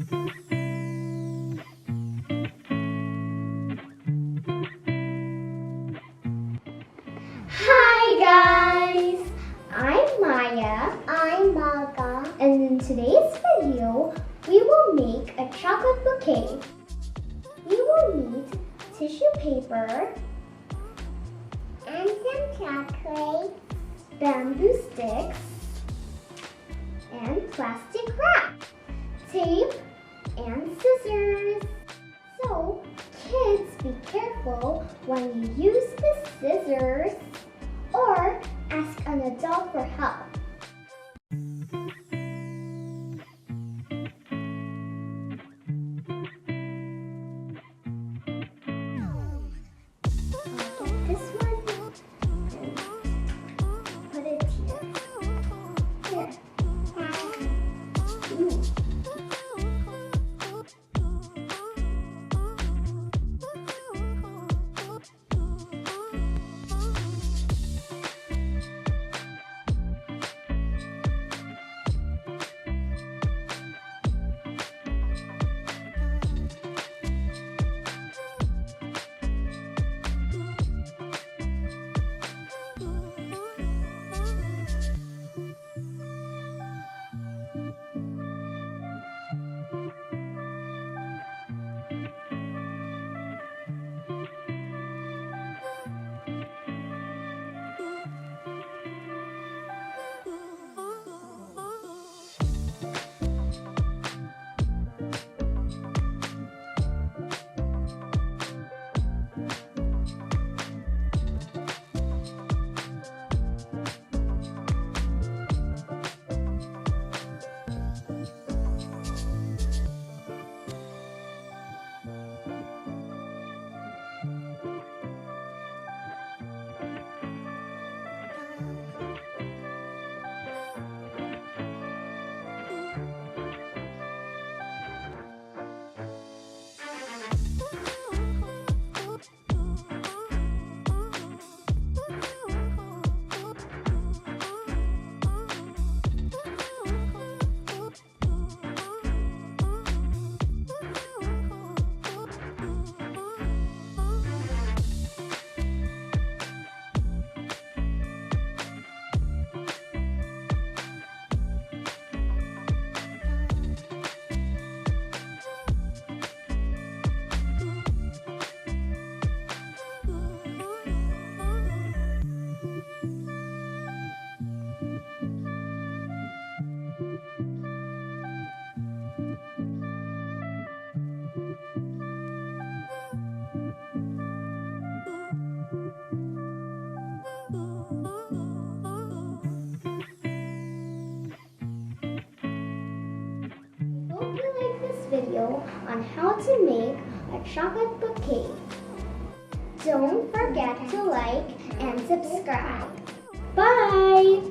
Hi guys! I'm Maya. I'm Marga. And in today's video, we will make a chocolate bouquet. We will need tissue paper, And some chocolate. bamboo sticks, and plastic wrap, tape, and scissors. So, kids, be careful when you use the scissors or ask an adult for help. I'll get this one and put it here. Here. Ooh. Hope you like this video on how to make a chocolate bouquet. Don't forget to like and subscribe. Bye!